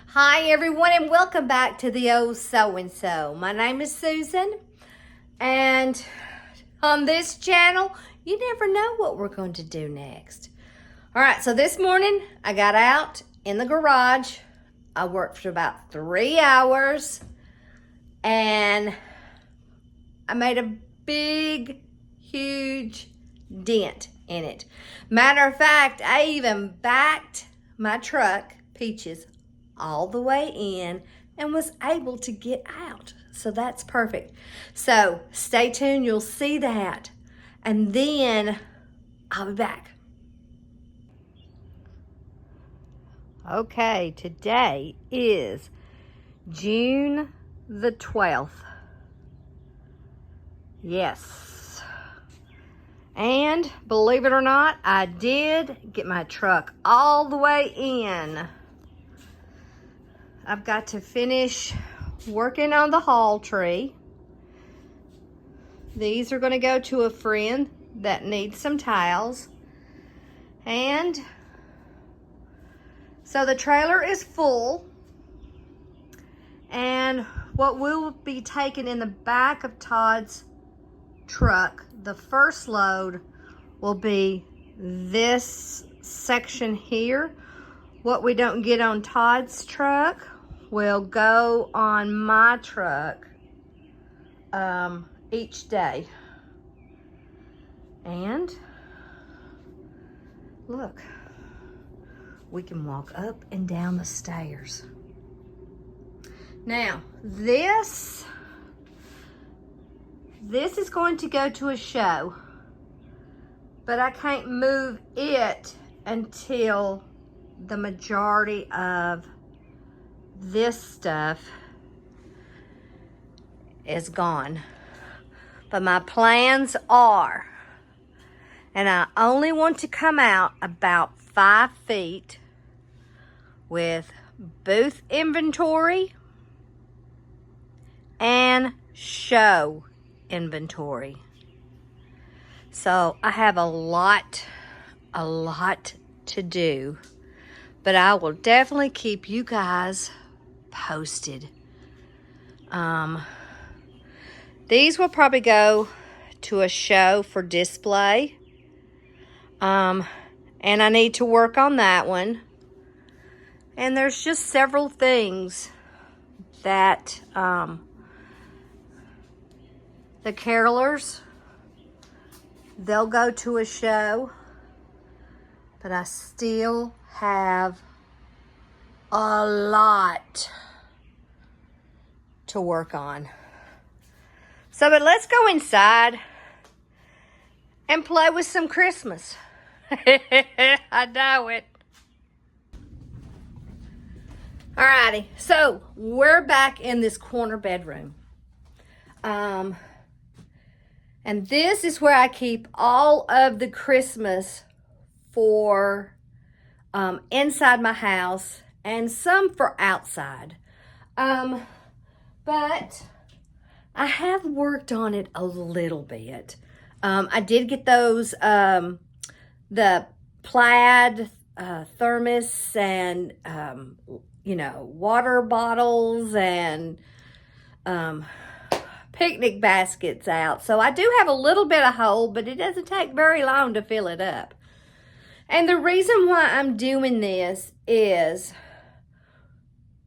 Hi everyone and welcome back to the old so-and-so. My name is Susan and on this channel you never know what we're going to do next. Alright, so this morning I got out in the garage. I worked for about 3 hours and I made a big, huge dent in it. Matter of fact, I even backed my truck, Peaches, all the way in and was able to get out. So that's perfect. So stay tuned, you'll see that. And then I'll be back. Okay, today is June the 12th. Yes. And believe it or not, I did get my truck all the way in. I've got to finish working on the haul tree. These are going to go to a friend that needs some tiles. And so the trailer is full. And what will be taken in the back of Todd's truck, the first load, will be this section here. What we don't get on Todd's truck will go on my truck each day. And look, we can walk up and down the stairs. Now, this is going to go to a show, but I can't move it until the majority of this stuff is gone. But my plans are, and I only want to come out about 5 feet with booth inventory and show inventory. So I have a lot to do, but I will definitely keep you guys posted. These will probably go to a show for display. And I need to work on that one. And there's just several things that the carolers, they'll go to a show, but I still have a lot to work on. So, but let's go inside and play with some Christmas. I know it. Alrighty, so we're back in this corner bedroom. And this is where I keep all of the Christmas for inside my house and some for outside. But I have worked on it a little bit. I did get those, the plaid thermos and, water bottles and picnic baskets out. So I do have a little bit of hole, but it doesn't take very long to fill it up. And the reason why I'm doing this is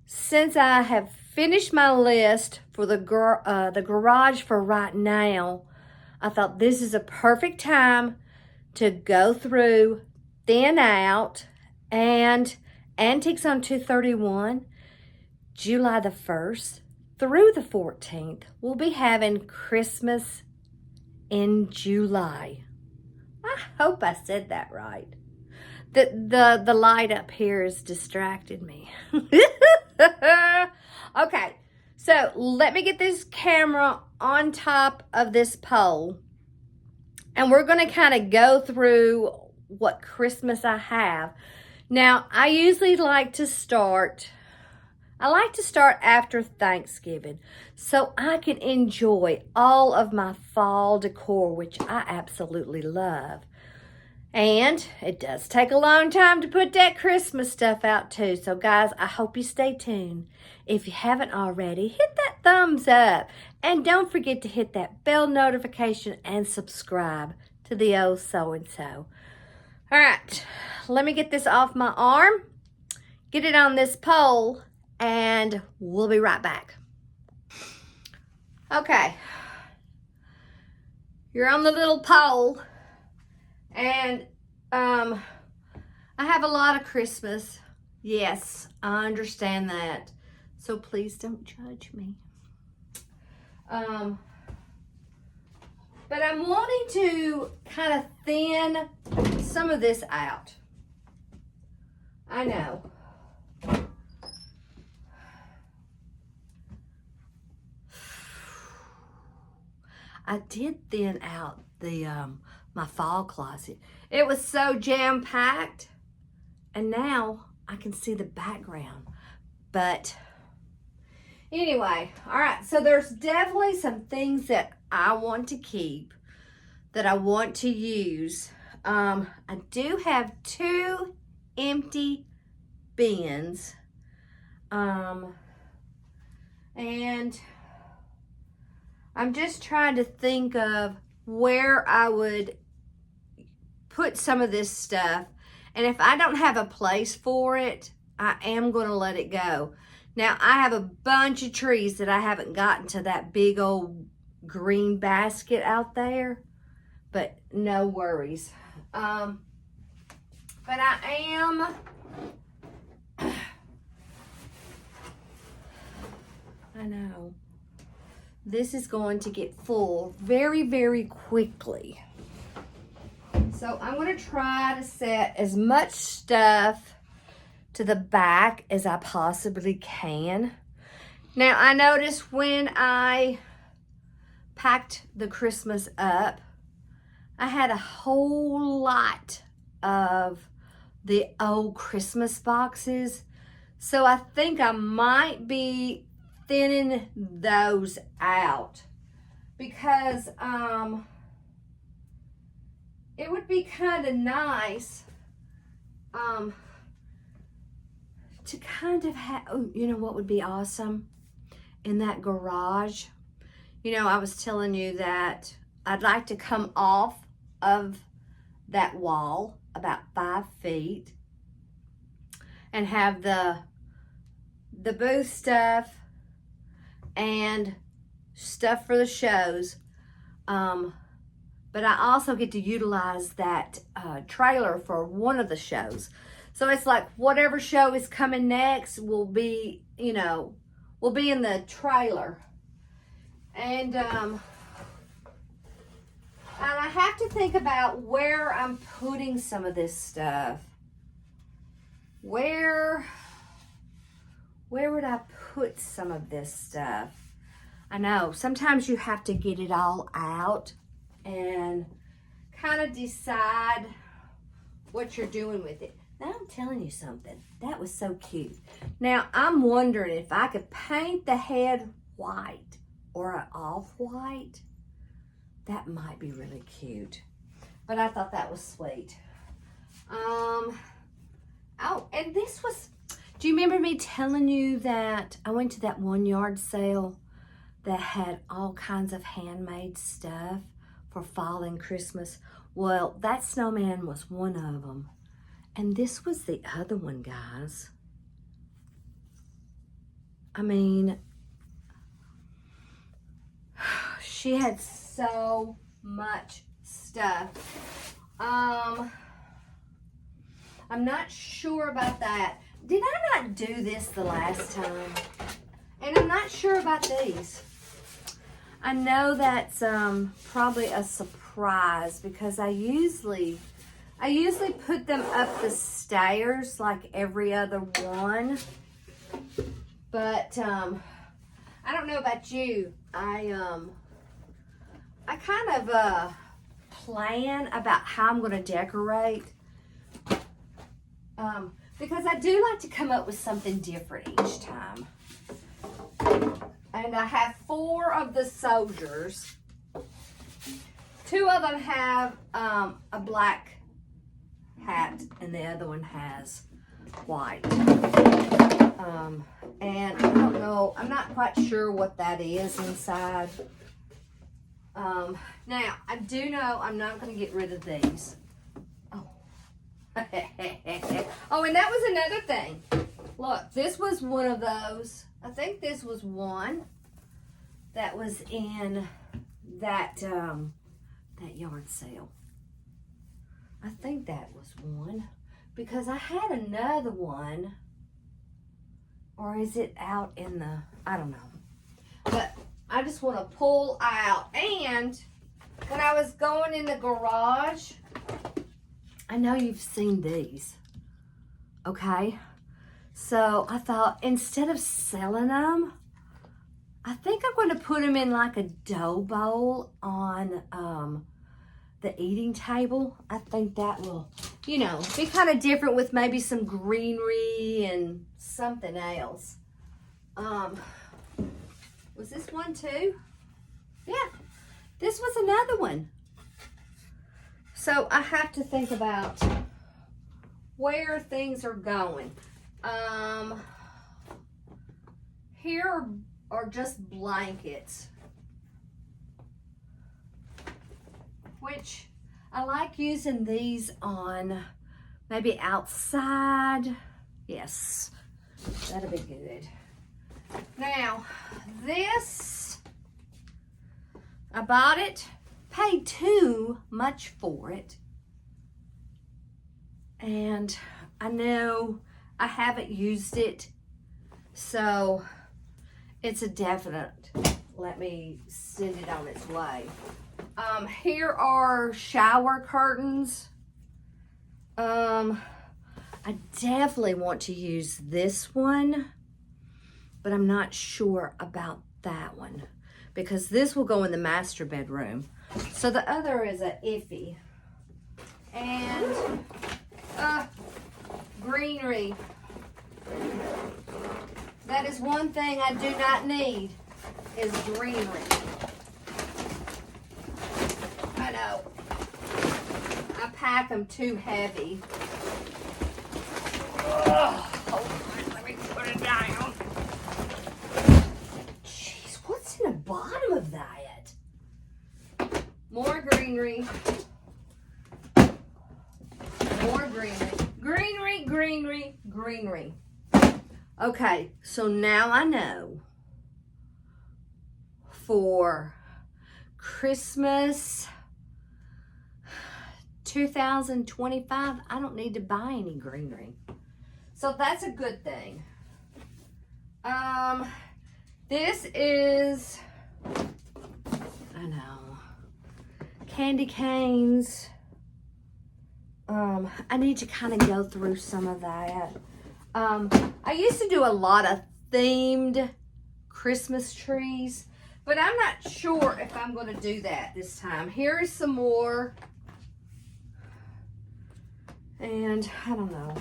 since I have finished my list for the garage for right now, I thought this is a perfect time to go through, thin out, and Antiques on 231, July the 1st through the 14th, we'll be having Christmas in July. I hope I said that right. The light up here has distracted me. Okay, so let me get this camera on top of this pole, and we're going to kind of go through what Christmas I have. Now, I usually like to start after Thanksgiving so I can enjoy all of my fall decor, which I absolutely love. And it does take a long time to put that Christmas stuff out too. So guys, I hope you stay tuned. If you haven't already, hit that thumbs up. And don't forget to hit that bell notification and subscribe to the old so-and-so. All right, let me get this off my arm, get it on this pole, and we'll be right back. Okay, you're on the little pole, and I have a lot of Christmas. Yes, I understand that, so please don't judge me. But I'm wanting to kind of thin some of this out. I know. I did thin out the my fall closet. It was so jam-packed, and now I can see the background. But anyway, all right, so there's definitely some things that I want to keep, that I want to use. I do have 2 empty bins, and I'm just trying to think of where I would put some of this stuff. And if I don't have a place for it, I am going to let it go. Now, I have a bunch of trees that I haven't gotten to that big old green basket out there, but no worries. But I am, I know, this is going to get full very, very quickly. So I'm going to try to set as much stuff to the back as I possibly can. Now, I noticed when I packed the Christmas up, I had a whole lot of the old Christmas boxes. So I think I might be thinning those out, because it would be kind of nice to kind of have, oh, you know what would be awesome? In that garage. You know, I was telling you that I'd like to come off of that wall about 5 feet and have the booth stuff and stuff for the shows. But I also get to utilize that trailer for one of the shows. So it's like whatever show is coming next will be, you know, will be in the trailer. And I have to think about where I'm putting some of this stuff. Where would I put some of this stuff? I know, sometimes you have to get it all out and kind of decide what you're doing with it. Now, I'm telling you something. That was so cute. Now, I'm wondering if I could paint the head white or an off-white. That might be really cute. But I thought that was sweet. Oh, and this was, do you remember me telling you that I went to that one yard sale that had all kinds of handmade stuff for fall and Christmas? Well, that snowman was one of them. And this was the other one, guys. I mean, she had so much stuff. I'm not sure about that. Did I not do this the last time? And I'm not sure about these. I know that's probably a surprise, because I usually put them up the stairs like every other one. But I don't know about you. I kind of plan about how I'm going to decorate, because I do like to come up with something different each time. And I have 4 of the soldiers. 2 of them have a black hat and the other one has white. And I don't know, I'm not quite sure what that is inside. Now, I do know I'm not going to get rid of these. Oh. Oh, and that was another thing. Look, this was one of those. I think this was one that was in that that yard sale. I think that was one because I had another one. Or is it out in the, I don't know. But I just want to pull out. And when I was going in the garage, I know you've seen these. Okay. So I thought instead of selling them, I think I'm going to put them in like a dough bowl on the eating table. I think that will, you know, be kind of different with maybe some greenery and something else. Was this one too? Yeah, this was another one. So I have to think about where things are going. Here are just blankets, which I like using these on maybe outside. Yes, that'll be good. Now, this, I bought it, paid too much for it. And I know I haven't used it, so it's a definite, let me send it on its way. Here are shower curtains. I definitely want to use this one, but I'm not sure about that one because this will go in the master bedroom. So the other is a iffy. And greenery. That is one thing I do not need is greenery. I know. I pack them too heavy. Hold on, let me put it down. Jeez, what's in the bottom of that? More greenery. More greenery. Greenery, greenery, greenery. Okay, so now I know for Christmas 2025, I don't need to buy any greenery. So that's a good thing. This is, I know, candy canes. I need to kind of go through some of that. I used to do a lot of themed Christmas trees, but I'm not sure if I'm going to do that this time. Here is some more. And I don't know.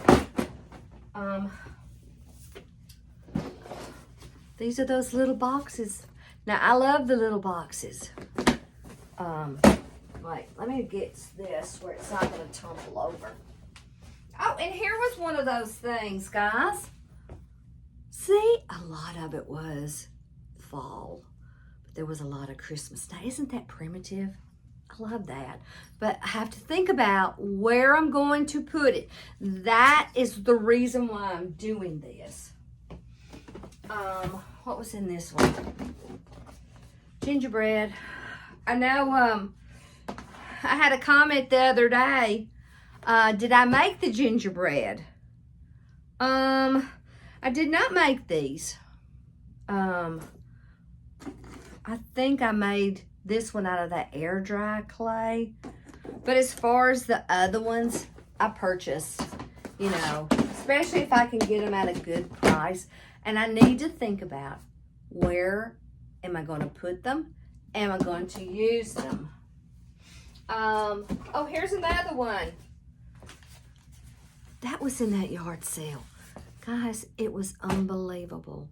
These are those little boxes. Now, I love the little boxes. Wait, let me get this where it's not going to tumble over. Oh, and here was one of those things, guys. See, a lot of it was fall, but there was a lot of Christmas. Now, isn't that primitive? I love that. But I have to think about where I'm going to put it. That is the reason why I'm doing this. What was in this one? Gingerbread. I know I had a comment the other day. Did I make the gingerbread? I did not make these. I think I made this one out of that air dry clay. But as far as the other ones, I purchased, you know, especially if I can get them at a good price. And I need to think about where am I going to put them? Am I going to use them? Oh, here's another one. That was in that yard sale. Guys, it was unbelievable.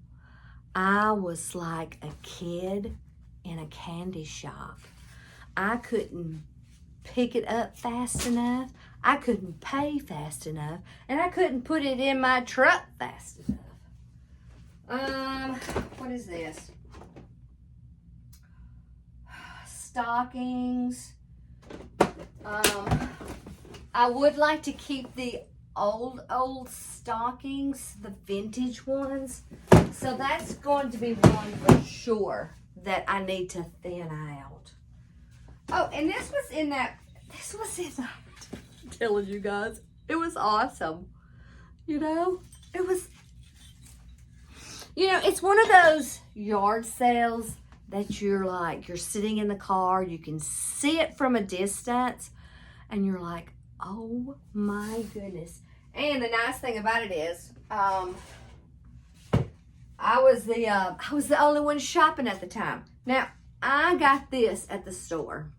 I was like a kid in a candy shop. I couldn't pick it up fast enough. I couldn't pay fast enough, and I couldn't put it in my truck fast enough. What is this? Stockings. I would like to keep the old stockings, the vintage ones. So that's going to be one for sure that I need to thin out. Oh, and this was in I'm telling you guys, it was awesome. You know, it's one of those yard sales that you're sitting in the car, you can see it from a distance, and you're like, oh my goodness. And the nice thing about it is, I was the only one shopping at the time. Now, I got this at the store.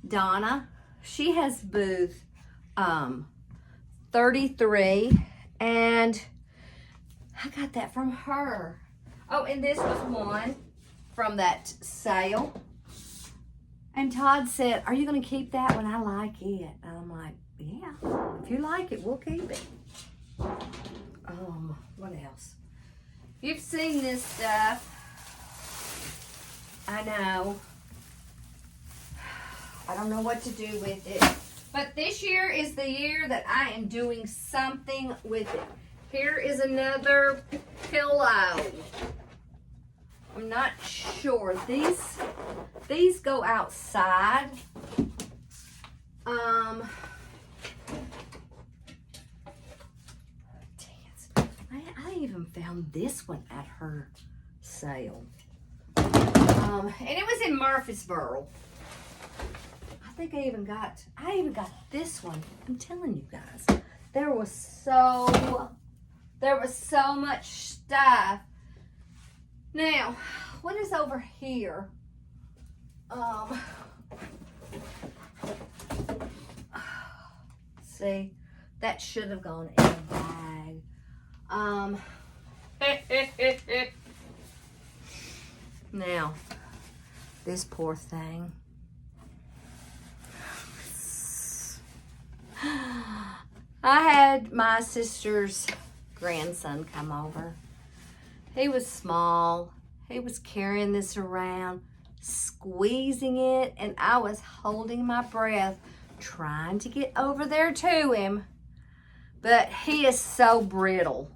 Donna, she has booth 33, and I got that from her. Oh, and this was one from that sale. And Todd said, are you going to keep that one? I like it. And I'm like, yeah, if you like it, we'll keep it. What else? You've seen this stuff. I know. I don't know what to do with it. But this year is the year that I am doing something with it. Here is another pillow. I'm not sure. These go outside. I even found this one at her sale. And it was in Murfreesboro. I think I even got this one. I'm telling you guys, there was so much stuff. Now, what is over here? See, that should have gone in a bag. Now, this poor thing. I had my sister's grandson come over. He was small. He was carrying this around, squeezing it, and I was holding my breath, trying to get over there to him. But he is so brittle.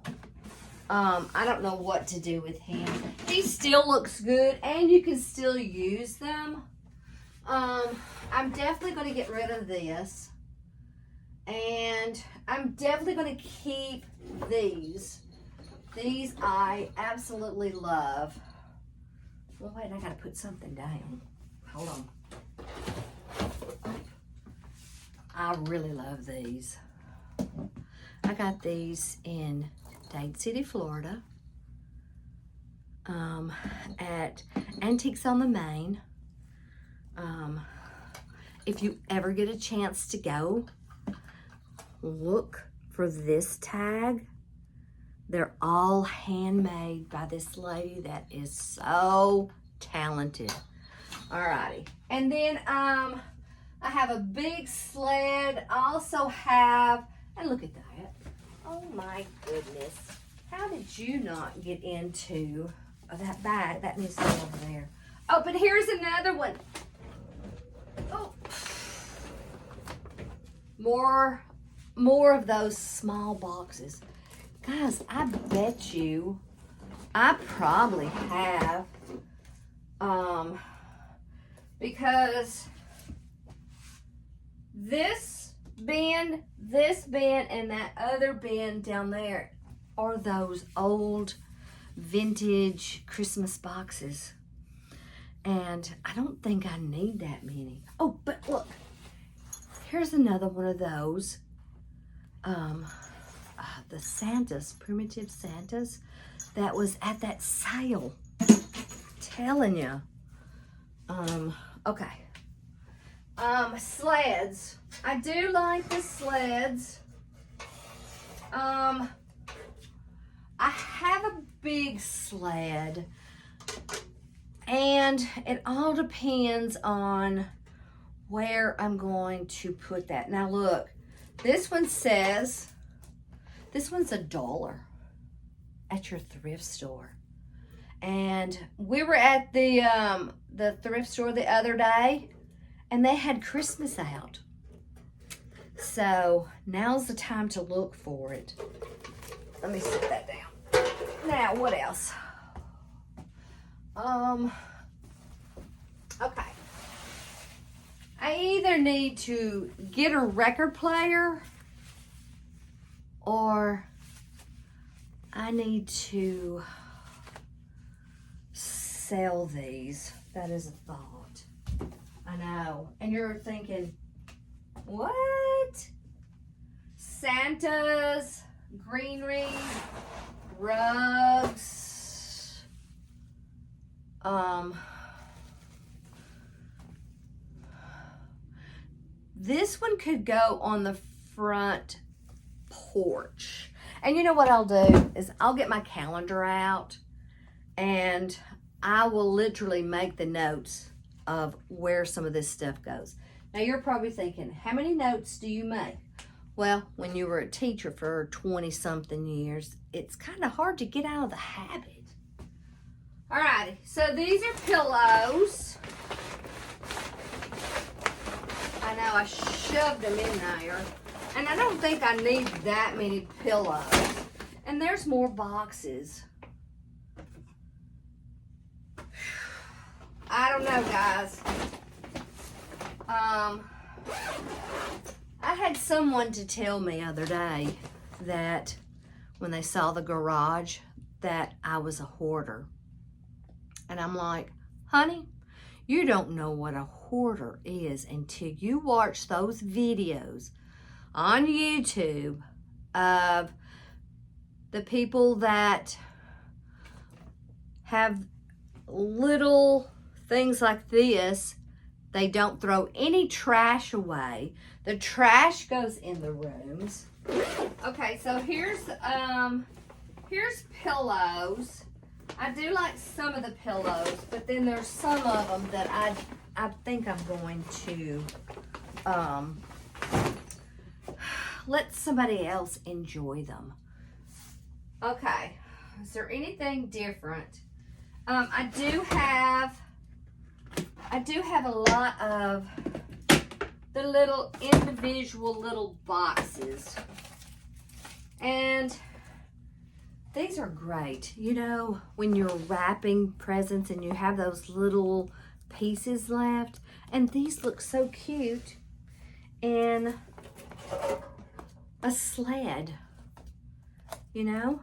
I don't know what to do with him. He still looks good, and you can still use them. I'm definitely going to get rid of this. And I'm definitely going to keep these. These I absolutely love. Well, wait, I got to put something down. Hold on. I really love these. I got these in Dade City, Florida, at Antiques on the Main. If you ever get a chance to go, look for this tag. They're all handmade by this lady that is so talented. Alrighty. And then I have a big sled. I also have, and look at that. Oh my goodness. How did you not get into that bag? That needs to go over there. Oh, but here's another one. Oh. More of those small boxes. Guys, I bet you I probably have, because this bin, and that other bin down there are those old vintage Christmas boxes. And I don't think I need that many. Oh, but look, here's another one of those. The Santas, primitive Santas, that was at that sale. Telling you. Okay. Sleds. I do like the sleds. I have a big sled, and it all depends on where I'm going to put that. Now look, this one says, this one's $1 at your thrift store. And we were at the thrift store the other day, and they had Christmas out. So now's the time to look for it. Let me set that down. Now, what else? Okay. I either need to get a record player or I need to sell these. That is a thought. I know. And you're thinking, what? Santa's, greenery, rugs, this one could go on the front porch. And you know what I'll do is I'll get my calendar out and I will literally make the notes of where some of this stuff goes. Now you're probably thinking, how many notes do you make? Well, when you were a teacher for 20-something years, it's kind of hard to get out of the habit. Alrighty, so these are pillows. I know I shoved them in there. And I don't think I need that many pillows. And there's more boxes. I don't know, guys. I had someone to tell me the other day that when they saw the garage that I was a hoarder. And I'm like, honey, you don't know what a hoarder is until you watch those videos on YouTube of the people that have little things like this. They don't throw any trash away. The trash goes in the rooms. Okay, so here's pillows. I do like some of the pillows, but then there's some of them that I think I'm going to let somebody else enjoy them. Okay, is there anything different? I do have a lot of the little individual little boxes. And these are great. You know, when you're wrapping presents and you have those little pieces left. And these look so cute in a sled. You know?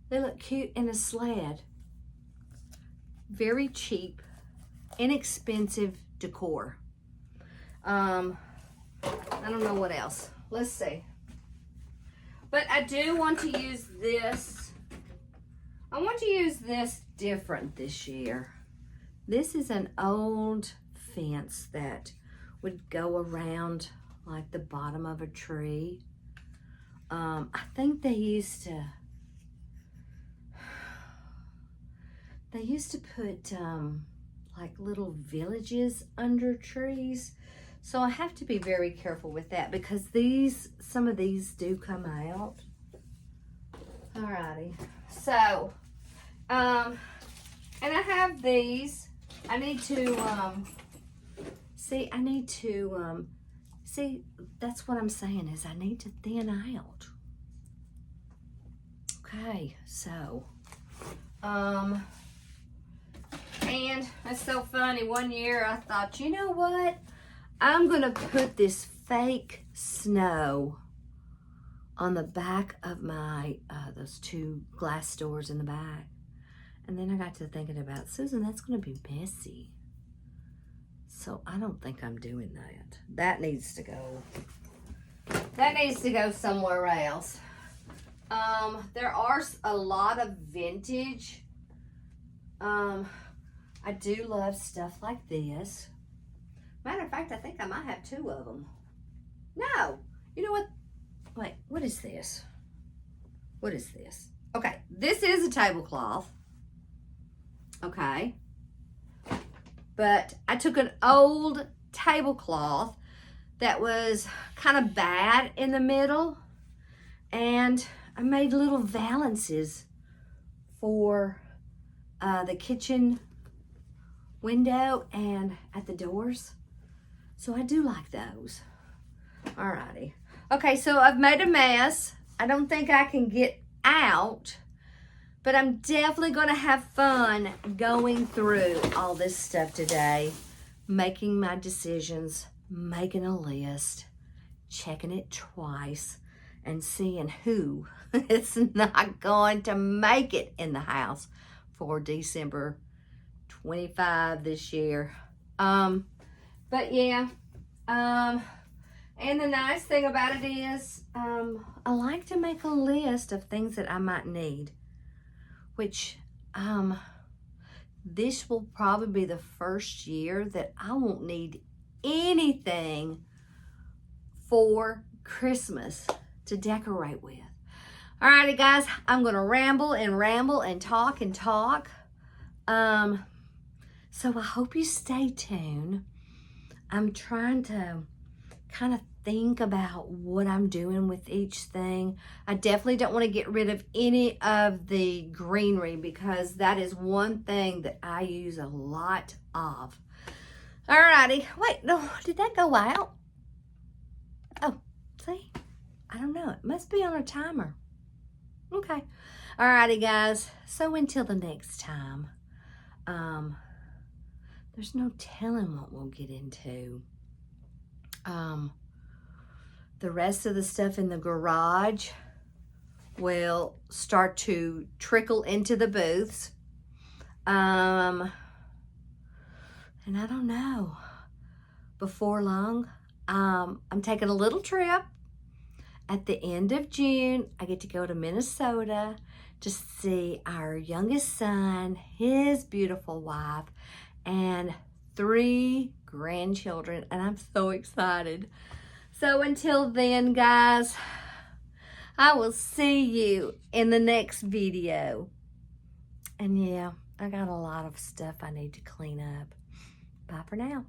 They look cute in a sled. Very cheap, inexpensive decor. I don't know what else. Let's see. But I do want to use this. I want to use this different this year. This is an old fence that would go around like the bottom of a tree. I think they used to put like little villages under trees. So I have to be very careful with that because some of these do come out. Alrighty. So, and I have these. I need to, see, that's what I'm saying is I need to thin out. Okay, so, and it's so funny. One year I thought, you know what? I'm going to put this fake snow on the back of my, those two glass doors in the back. And then I got to thinking about, Susan, that's going to be messy. So I don't think I'm doing that. That needs to go. That needs to go somewhere else. There are a lot of vintage. I do love stuff like this. Matter of fact, I think I might have two of them. No, you know what? Wait, what is this? What is this? Okay, this is a tablecloth. Okay. But I took an old tablecloth that was kind of bad in the middle, and I made little valances for the kitchen window and at the doors. So I do like those. Alrighty. Okay, so I've made a mess. I don't think I can get out, but I'm definitely going to have fun going through all this stuff today, making my decisions, making a list, checking it twice, and seeing who is not going to make it in the house for December 25 this year. But yeah, and the nice thing about it is, I like to make a list of things that I might need, which, this will probably be the first year that I won't need anything for Christmas to decorate with. Alrighty guys, I'm gonna ramble and talk and talk. So I hope you stay tuned. I'm trying to kind of think about what I'm doing with each thing. I definitely don't want to get rid of any of the greenery because that is one thing that I use a lot of. Alrighty, wait, no, did that go out? Oh, see, I don't know, it must be on a timer. Okay, alrighty guys, so until the next time, there's no telling what we'll get into. The rest of the stuff in the garage will start to trickle into the booths. And I don't know, before long, I'm taking a little trip. At the end of June, I get to go to Minnesota to see our youngest son, his beautiful wife, and 3 grandchildren, and I'm so excited. So until then, guys, I will see you in the next video. And yeah, I got a lot of stuff I need to clean up. Bye for now.